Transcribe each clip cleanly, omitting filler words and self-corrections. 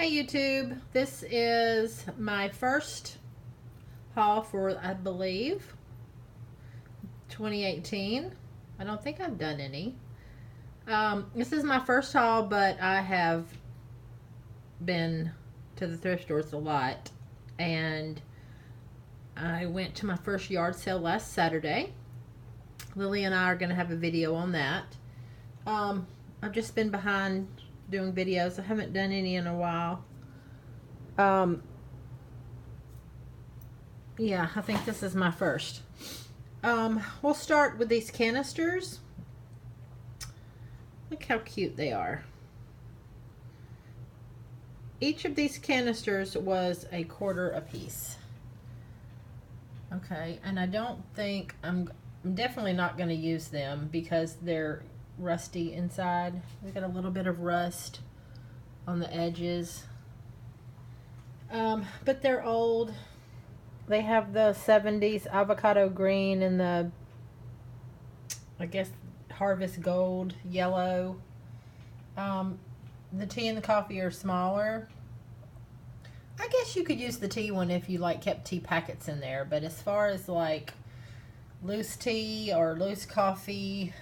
Hey YouTube, this is my first haul for, I believe, 2018. I don't think I've done any. This is my first haul, but I have been to the thrift stores a lot. And I went to my first yard sale last Saturday. Lily and I are going to have a video on that. I've just been behind doing videos. I haven't done any in a while. Yeah, I think this is my first. We'll start with these canisters. Look how cute they are. Each of these canisters was $1/4 a piece. Okay, and I don't think, I'm definitely not going to use them because they're rusty inside. They got a little bit of rust on the edges. But they're old. They have the 70s avocado green and the, I guess, harvest gold yellow. The tea and the coffee are smaller. I guess you could use the tea one if you like kept tea packets in there, but as far as like loose tea or loose coffee,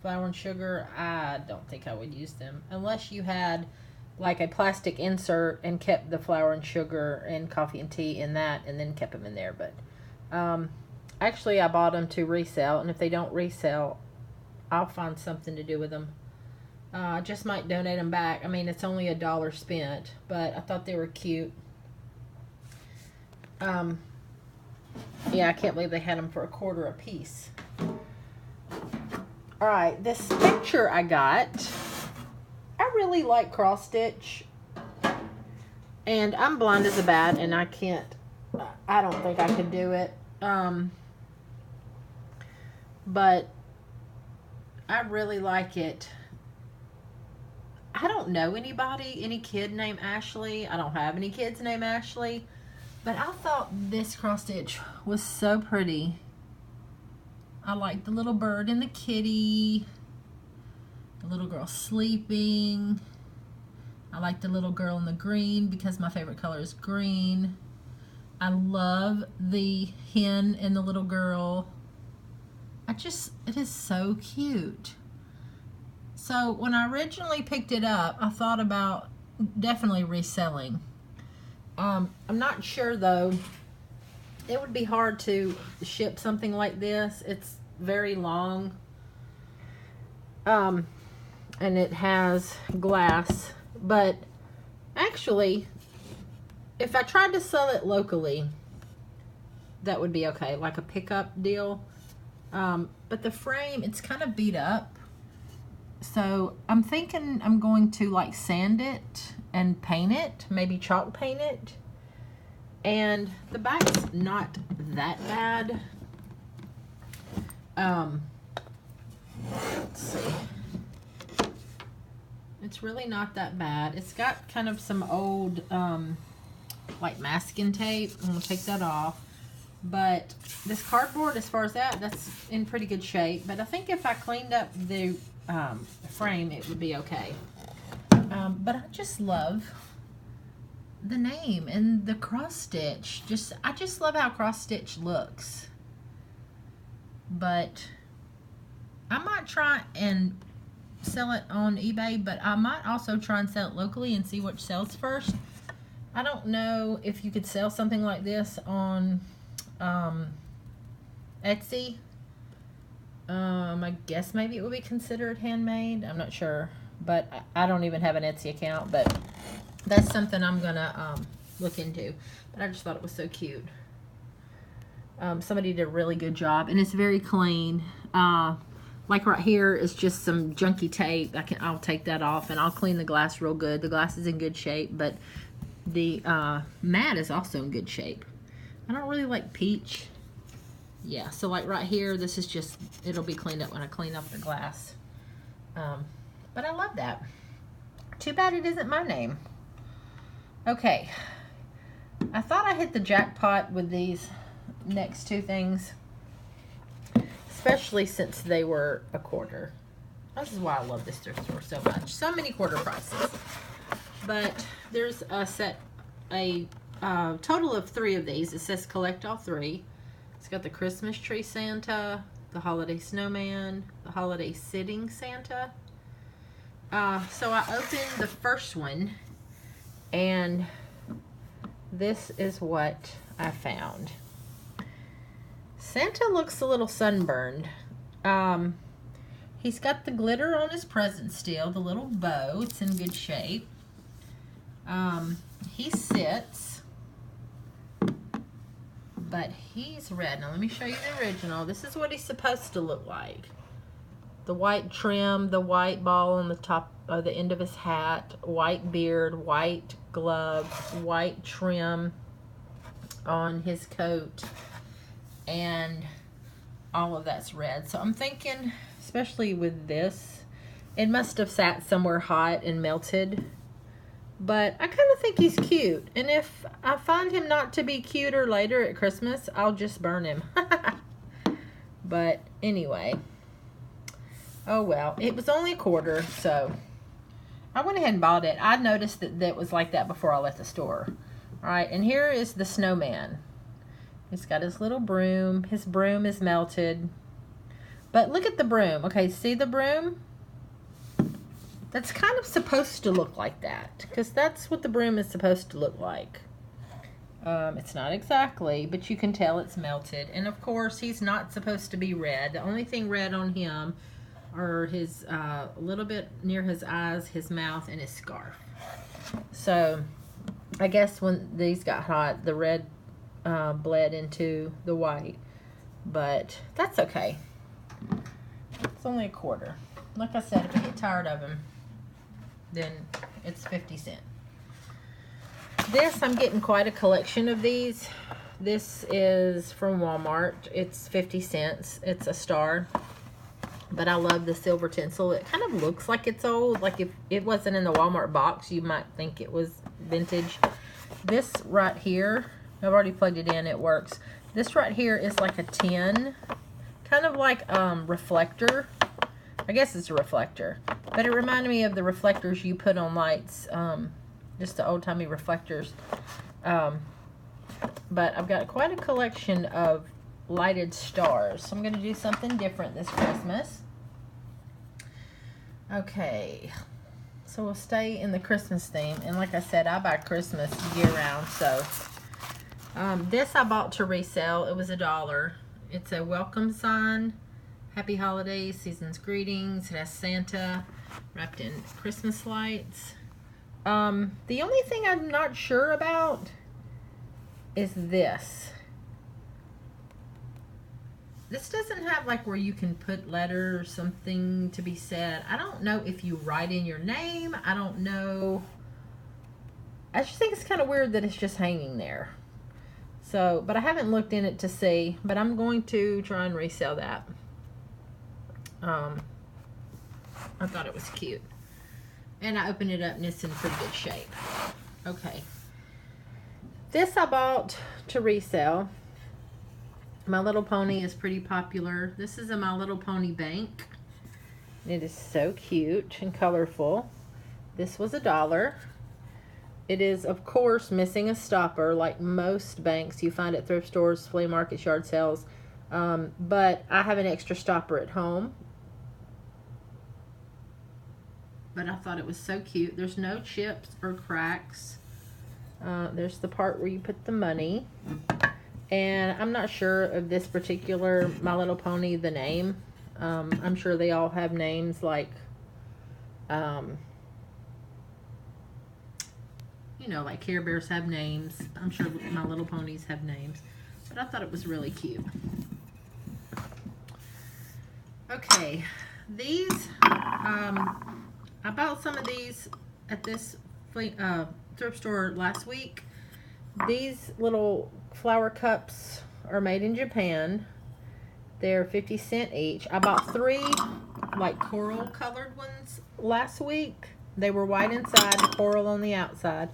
flour and sugar, I don't think I would use them unless you had like a plastic insert and kept the flour and sugar and coffee and tea in that and then kept them in there. But actually I bought them to resell, and if they don't resell, I'll find something to do with them. I just might donate them back. I mean, it's only $1 spent, but I thought they were cute. Yeah, I can't believe they had them for $1/4 a piece. All right, this picture I got, I really like cross stitch, and I'm blind as a bat, and I don't think I could do it. But I really like it. I don't know any kid named Ashley. I don't have any kids named Ashley, but I thought this cross stitch was so pretty. I like the little bird and the kitty, the little girl sleeping. I like the little girl in the green because my favorite color is green. I love the hen and the little girl. It is so cute. So when I originally picked it up, I thought about definitely reselling. I'm not sure though. It would be hard to ship something like this. It's very long. And it has glass. But actually, if I tried to sell it locally, that would be okay. Like a pickup deal. But the frame, it's kind of beat up. So I'm thinking I'm going to like sand it and paint it. Maybe chalk paint it. And the back's not that bad. Let's see. It's really not that bad. It's got kind of some old, like masking tape. I'm going to take that off. But this cardboard, as far as that's in pretty good shape. But I think if I cleaned up the frame, it would be okay. But I just love the name and the cross stitch. I just love how cross stitch looks. But I might try and sell it on eBay, but I might also try and sell it locally and see what sells first. I don't know if you could sell something like this on Etsy. I guess maybe it would be considered handmade. I'm not sure, but I don't even have an Etsy account, but that's something I'm gonna look into. But I just thought it was so cute. Somebody did a really good job, and it's very clean. Like right here is just some junky tape. I'll take that off, and I'll clean the glass real good. The glass is in good shape, but the mat is also in good shape. I don't really like peach. Yeah, so like right here, this is just, it'll be cleaned up when I clean up the glass. But I love that. Too bad it isn't my name. Okay, I thought I hit the jackpot with these next two things, especially since they were $1/4. This is why I love this thrift store so much. So many quarter prices. But there's a total of 3 of these. It says collect all 3. It's got the Christmas tree Santa, the holiday snowman, the holiday sitting Santa. So I opened the first one, and this is what I found. Santa looks a little sunburned. He's got the glitter on his present still, the little bow. It's in good shape. He sits, but he's red. Now let me show you the original. This is what he's supposed to look like. The white trim, the white ball on the top of the end of his hat, white beard, white gloves, white trim on his coat, and all of that's red. So I'm thinking, especially with this, it must have sat somewhere hot and melted. But I kind of think he's cute. And if I find him not to be cuter later at Christmas, I'll just burn him. But anyway. Oh well. It was only $1, so I went ahead and bought it. I noticed that was like that before I left the store. Alright, and here is the snowman. He's got his little broom. His broom is melted. But look at the broom. Okay, see the broom? That's kind of supposed to look like that, because that's what the broom is supposed to look like. It's not exactly, but you can tell it's melted. And of course, he's not supposed to be red. The only thing red on him are his, a little bit near his eyes, his mouth, and his scarf. So, I guess when these got hot, the red bled into the white. But that's okay. It's only $1. Like I said, if I get tired of him, then it's 50 cents. This, I'm getting quite a collection of these. This is from Walmart. It's 50 cents. It's a star. But I love the silver tinsel. It kind of looks like it's old. Like if it wasn't in the Walmart box, you might think it was vintage. This right here, I've already plugged it in. It works. This right here is like a tin. Kind of like reflector. I guess it's a reflector, but it reminded me of the reflectors you put on lights, just the old-timey reflectors. But I've got quite a collection of lighted stars, so I'm going to do something different this Christmas. Okay, so we'll stay in the Christmas theme, and like I said, I buy Christmas year-round, so this I bought to resell. It was $1. It's a welcome sign. Happy holidays, season's greetings. It has Santa wrapped in Christmas lights. The only thing I'm not sure about is this. This doesn't have like where you can put letters or something to be said. I don't know if you write in your name. I don't know. I just think it's kind of weird that it's just hanging there. So, but I haven't looked in it to see, but I'm going to try and resell that. I thought it was cute. And I opened it up and it's in pretty good shape. Okay. This I bought to resell. My Little Pony is pretty popular. This is a My Little Pony bank. It is so cute and colorful. This was $1. It is, of course, missing a stopper like most banks you find at thrift stores, flea markets, yard sales. But I have an extra stopper at home. But I thought it was so cute. There's no chips or cracks. There's the part where you put the money. And I'm not sure of this particular My Little Pony, the name. I'm sure they all have names like, you know, like Care Bears have names. I'm sure My Little Ponies have names. But I thought it was really cute. Okay, these, I bought some of these at this thrift store last week. These little flower cups are made in Japan. They're 50 cents each. I bought 3 like coral colored ones last week. They were white inside, coral on the outside.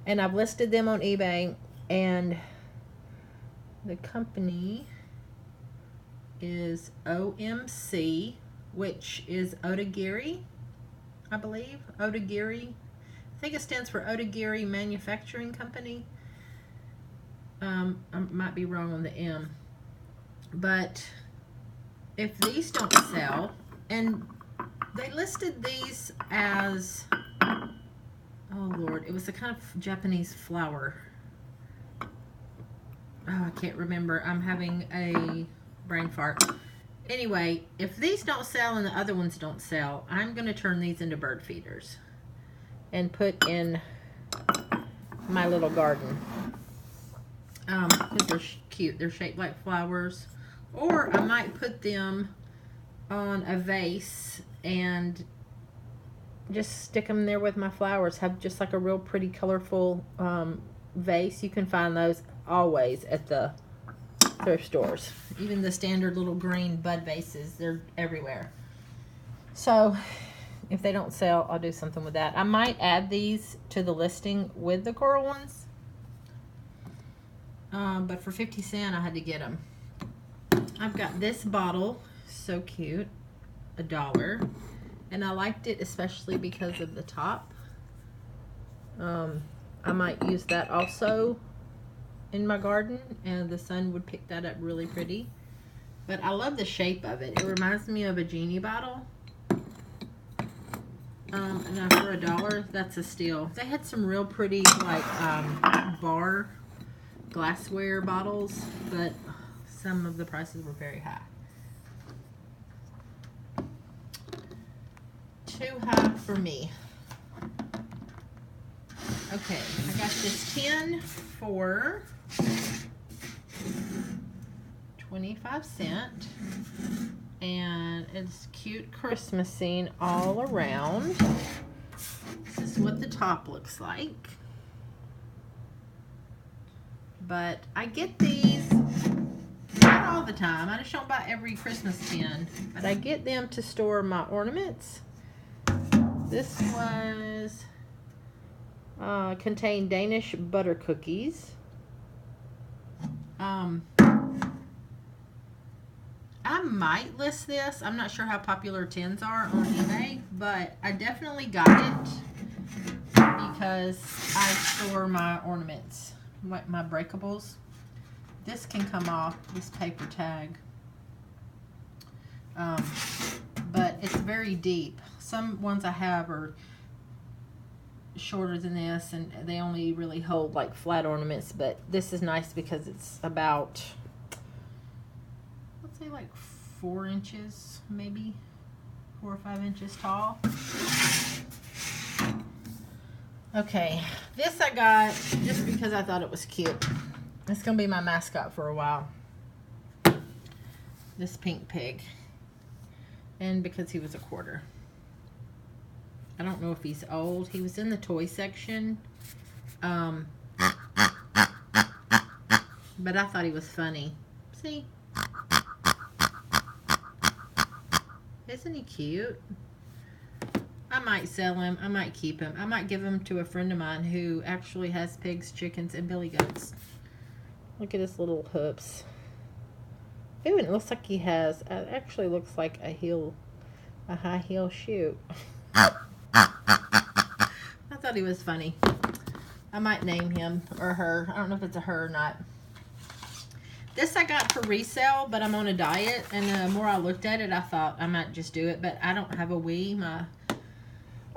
And I've listed them on eBay. And the company is OMC, which is Otagiri, I believe. Otagiri. think it stands for Otagiri Manufacturing Company. I might be wrong on the M. But if these don't sell, and they listed these as, oh Lord, it was a kind of Japanese flower. Oh, I can't remember. I'm having a brain fart. Anyway, if these don't sell and the other ones don't sell, I'm going to turn these into bird feeders and put in my little garden. Because they're cute. They're shaped like flowers. Or I might put them on a vase and just stick them there with my flowers. Have just like a real pretty colorful vase. You can find those always at the thrift stores. Even the standard little green bud vases, they're everywhere. So if they don't sell, I'll do something with that. I might add these to the listing with the coral ones. But for 50 cents, I had to get them. I've got this bottle, so cute, $1. And I liked it especially because of the top. I might use that also in my garden, and the sun would pick that up really pretty. But I love the shape of it. It reminds me of a genie bottle. And for $1, that's a steal. They had some real pretty like bar glassware bottles, but some of the prices were very high. Too high for me. Okay, I got this tin for 25 cents, and it's cute Christmas scene all around. This is what the top looks like. But I get these not all the time. I just don't buy every Christmas tin, but I get them to store my ornaments. This was contained Danish butter cookies. I might list this. I'm not sure how popular tins are on eBay, but I definitely got it because I store my ornaments, like my breakables. This can come off, this paper tag. But it's very deep. Some ones I have are shorter than this, and they only really hold like flat ornaments, but this is nice because it's about, let's say like 4 inches, maybe 4 or 5 inches tall. Okay, this I got just because I thought it was cute. It's gonna be my mascot for a while, this pink pig, and because he was $1. I don't know if he's old. He was in the toy section. But I thought he was funny. See? Isn't he cute? I might sell him. I might keep him. I might give him to a friend of mine who actually has pigs, chickens, and billy goats. Look at his little hoops. Ooh, and it looks like he has, it actually looks like a high heel shoe. I thought he was funny. I might name him or her. I don't know if it's a her or not. This I got for resale, but I'm on a diet, and the more I looked at it, I thought I might just do it, but I don't have a Wii. My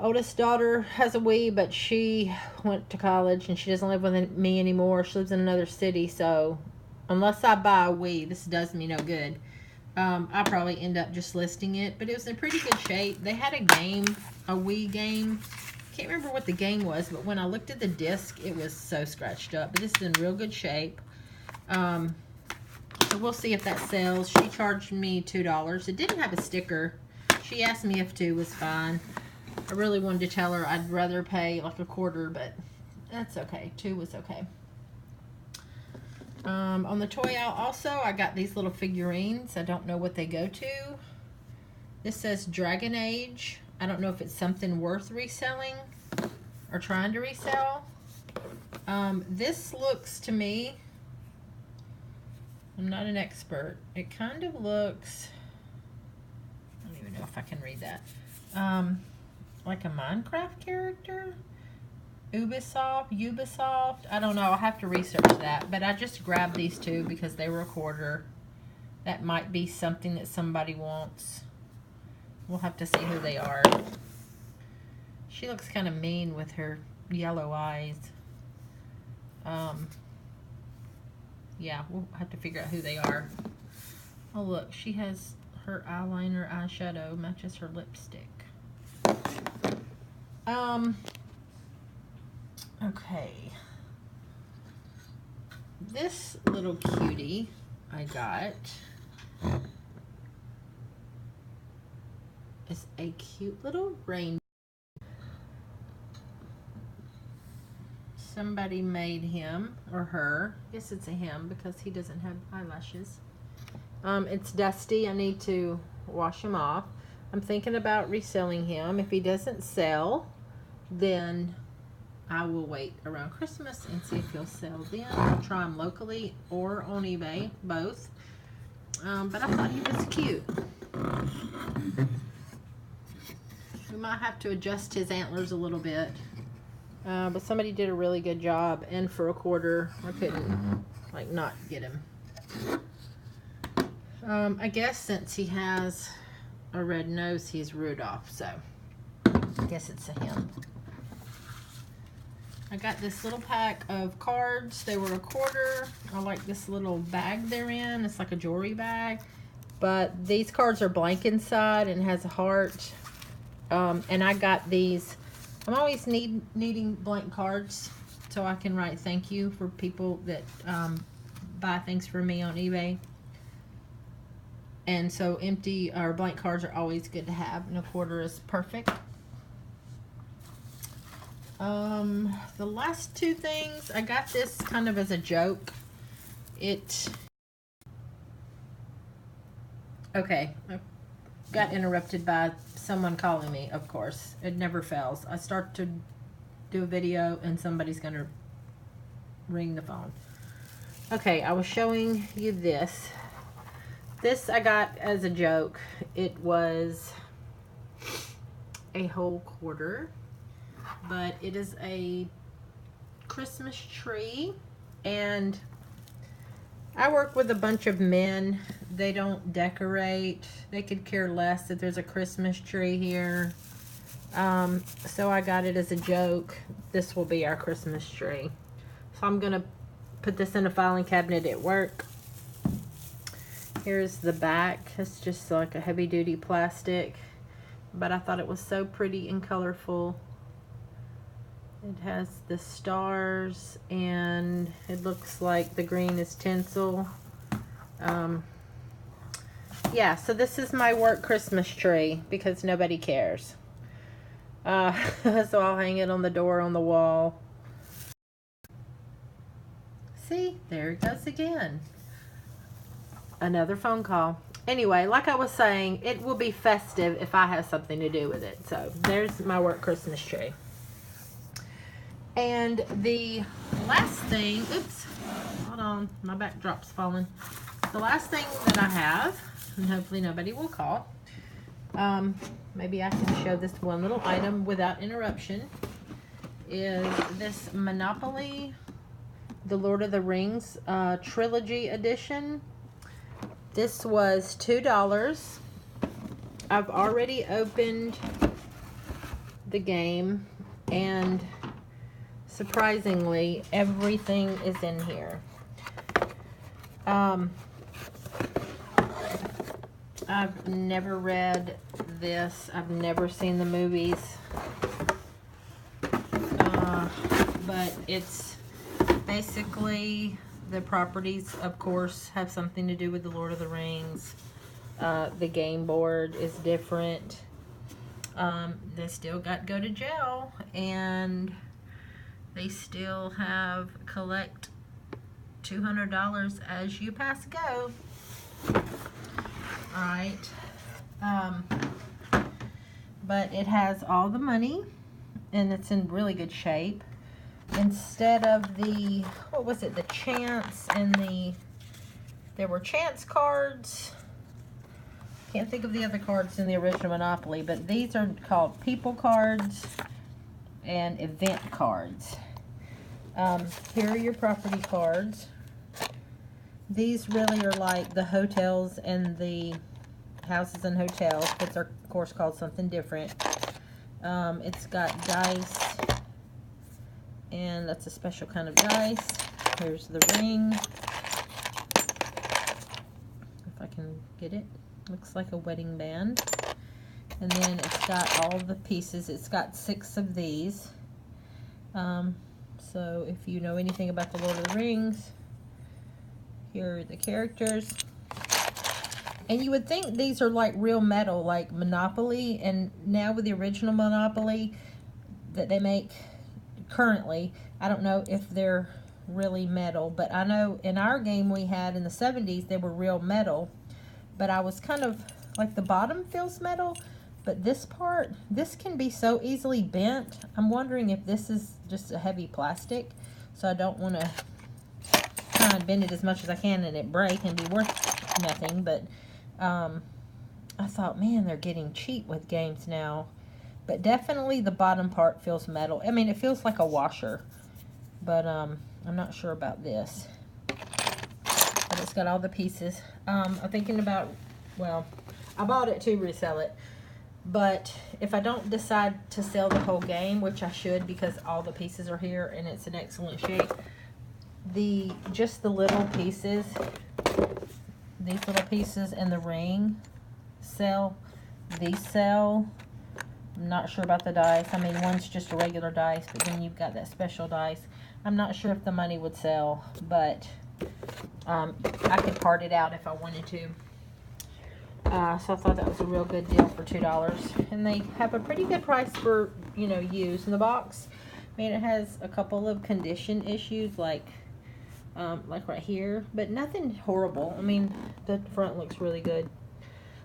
oldest daughter has a Wii, but she went to college, and she doesn't live with me anymore. She lives in another city, so unless I buy a Wii, this does me no good. I'll probably end up just listing it, but it was in pretty good shape. They had a game, a Wii game. Can't remember what the game was, but when I looked at the disc, it was so scratched up. But this is in real good shape. So we'll see if that sells. She charged me $2. It didn't have a sticker. She asked me if 2 was fine. I really wanted to tell her I'd rather pay like $0.25, but that's okay. 2 was okay. On the toy aisle also, I got these little figurines. I don't know what they go to. This says Dragon Age. I don't know if it's something worth reselling or trying to resell. This looks to me, I'm not an expert, it kind of looks, I don't even know if I can read that, like a Minecraft character. Ubisoft. I don't know. I'll have to research that. But I just grabbed these two because they were a quarter. That might be something that somebody wants. We'll have to see who they are. She looks kind of mean with her yellow eyes. Yeah, we'll have to figure out who they are. Oh, look. She has her eyeliner, eyeshadow matches her lipstick. Okay. This little cutie I got is a cute little rainbow. Somebody made him or her. I guess it's a him because he doesn't have eyelashes. It's dusty. I need to wash him off. I'm thinking about reselling him. If he doesn't sell, then I will wait around Christmas and see if he'll sell then. I'll try him locally or on eBay, both. But I thought he was cute. We might have to adjust his antlers a little bit. But somebody did a really good job, and for a quarter, I couldn't, like, not get him. I guess since he has a red nose, he's Rudolph, so I guess it's a him. I got this little pack of cards. They were a quarter. I like this little bag they're in. It's like a jewelry bag, but these cards are blank inside and has a heart. And I got these. I'm always needing blank cards so I can write thank you for people that buy things for me on eBay. And so empty or blank cards are always good to have, and a quarter is perfect. The last two things, I got this kind of as a joke. Okay, I got interrupted by someone calling me, of course. It never fails. I start to do a video and somebody's gonna ring the phone. Okay, I was showing you this. This I got as a joke. It was a whole quarter, but it is a Christmas tree, and I work with a bunch of men. They don't decorate. They could care less that there's a Christmas tree here. So I got it as a joke. This will be our Christmas tree. So I'm gonna put this in a filing cabinet at work. Here's the back. It's just like a heavy duty plastic, but I thought it was so pretty and colorful. It has the stars, and it looks like the green is tinsel. Yeah, so this is my work Christmas tree because nobody cares. So I'll hang it on the door on the wall. See, there it goes again. Another phone call. Anyway, like I was saying, it will be festive if I have something to do with it. So there's my work Christmas tree. And the last thing, oops, hold on, my backdrop's falling. The last thing that I have, and hopefully nobody will call, maybe I can show this one little item without interruption, is this Monopoly, the Lord of the Rings Trilogy Edition. This was $2. I've already opened the game, and surprisingly, everything is in here. I've never read this. I've never seen the movies. But it's basically, the properties, of course, have something to do with the Lord of the Rings. The game board is different. They still got go to jail, and they still have collect $200 as you pass go. Alright. But it has all the money, and it's in really good shape. Instead of the, what was it, the chance and there were chance cards. Can't think of the other cards in the original Monopoly, but these are called people cards. and event cards. Here are your property cards. These really are like the hotels and the houses and hotels, but they're of course called something different. It's got dice, and that's a special kind of dice. Here's the ring. If I can get it. Looks like a wedding band. And then it's got all the pieces. It's got 6 of these. So if you know anything about the Lord of the Rings, here are the characters. And you would think these are like real metal, like Monopoly. And now with the original Monopoly that they make currently, I don't know if they're really metal. But I know in our game we had in the 70s, they were real metal. But I was kind of like the bottom feels metal. But this part, this can be so easily bent. I'm wondering if this is just a heavy plastic. So I don't want to try and bend it as much as I can and it break and be worth nothing. But I thought, man, they're getting cheap with games now. But definitely the bottom part feels metal. I mean, it feels like a washer. But I'm not sure about this. But it's got all the pieces. I'm thinking about, well, I bought it to resell it. But if I don't decide to sell the whole game, which I should because all the pieces are here and it's in excellent shape, just the little pieces, these little pieces and the ring sell. These sell. I'm not sure about the dice. I mean, one's just a regular dice, but then you've got that special dice. I'm not sure if the money would sell, but I could part it out if I wanted to. So I thought that was a real good deal for $2. And they have a pretty good price for, you know, used in the box. I mean, it has a couple of condition issues, like right here, but nothing horrible. I mean, the front looks really good.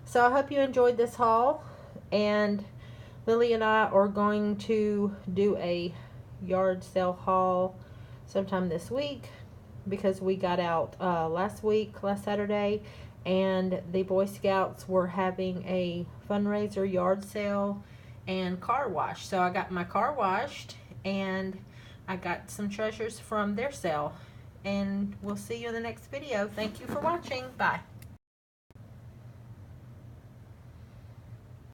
So I hope you enjoyed this haul. And Lily and I are going to do a yard sale haul sometime this week because we got out last Saturday. And the Boy Scouts were having a fundraiser yard sale and car wash. So I got my car washed and I got some treasures from their sale. And we'll see you in the next video. Thank you for watching. Bye.